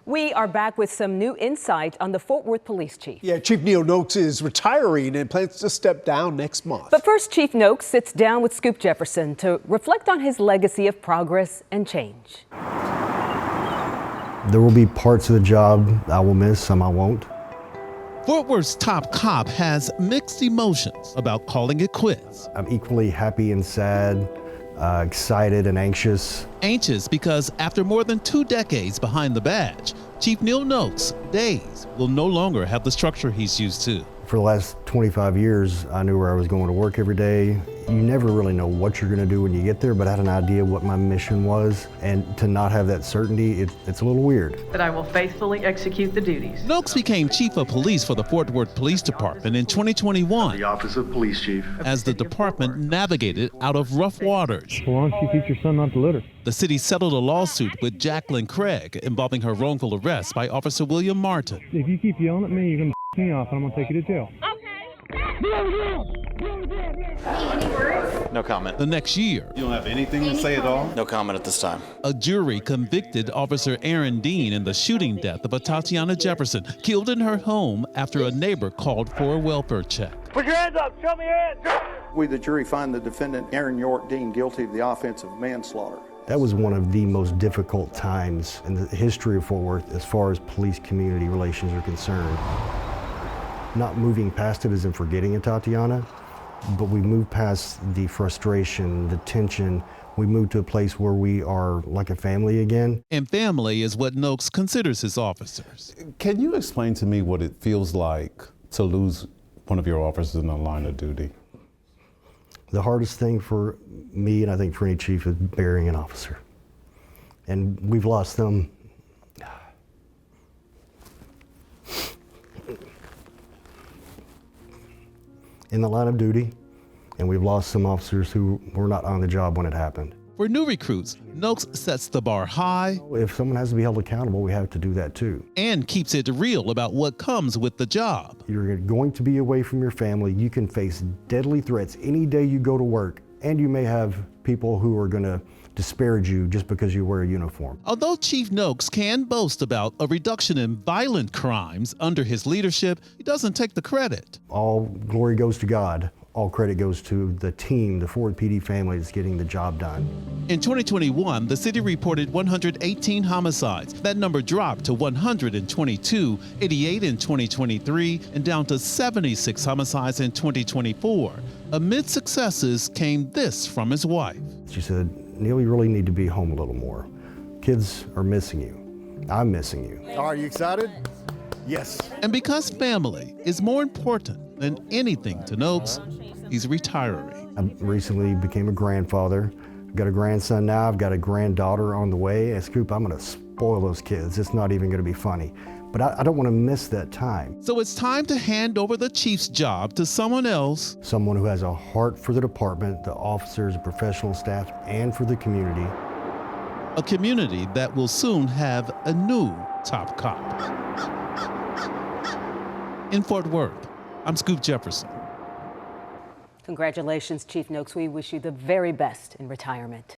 We are back with some new insight on the Fort Worth Police Chief. Yeah, Chief Neil Noakes is retiring and plans to step down next month. But first, Chief Noakes sits down with Scoop Jefferson to reflect on his legacy of progress and change. There will be parts of the job I will miss, some I won't. Fort Worth's top cop has mixed emotions about calling it quits. I'm equally happy and sad, excited and anxious. Anxious because after more than 2 decades behind the badge, Chief Neil Noakes' days will no longer have the structure he's used to. For the last 25 years, I knew where I was going to work every day. You never really know what you're going to do when you get there, but I had an idea what my mission was, and to not have that certainty, it's a little weird. That I will faithfully execute the duties. Noakes became Chief of Police for the Fort Worth Police Department in 2021. The Office of Police Chief. As the department navigated out of rough waters. Why don't you teach your son not to litter? The city settled a lawsuit with Jacqueline Craig involving her wrongful arrest by Officer William Martin. If you keep yelling at me, you're going to me off and I'm going to take you to jail. No comment. The next year, You don't have anything to say at all? No comment at this time. a jury convicted Officer Aaron Dean in the shooting death of Tatiana Jefferson, killed in her home after a neighbor called for a welfare check. Put your hands up. Show me your hands. We, the jury, find the defendant, Aaron York Dean, guilty of the offense of manslaughter. That was one of the most difficult times in the history of Fort Worth as far as police-community relations are concerned. Not moving past it isn't forgetting Tatiana, but we moved past the frustration, the tension. We moved to a place where we are like a family again. And family is what Noakes considers his officers. Can you explain to me what it feels like to lose one of your officers in the line of duty? The hardest thing for me, and I think for any chief, is burying an officer. And we've lost them. In the line of duty, and we've lost some officers who were not on the job when it happened. For new recruits, Noakes sets the bar high. If someone has to be held accountable, we have to do that too. And keeps it real about what comes with the job. You're going to be away from your family. You can face deadly threats any day you go to work, and you may have people who are going to disparage you just because you wear a uniform. Although Chief Noakes can boast about a reduction in violent crimes under his leadership, he doesn't take the credit. All glory goes to God. All credit goes to the team, the Fort PD family that's getting the job done. In 2021, the city reported 118 homicides. That number dropped to 122, 88 in 2023, and down to 76 homicides in 2024. Amid successes came this from his wife. She said, "Neil, you really need to be home a little more. Kids are missing you. I'm missing you." Are you excited? Yes. And because family is more important than anything to Noakes, he's retiring. I recently became a grandfather. I've got a grandson now. I've got a granddaughter on the way. And Scoop, I'm going to spoil those kids. It's not even going to be funny. But I don't want to miss that time. So it's time to hand over the chief's job to someone else. Someone who has a heart for the department, the officers, the professional staff, and for the community. A community that will soon have a new top cop. In Fort Worth, I'm Scoop Jefferson. Congratulations, Chief Noakes. We wish you the very best in retirement.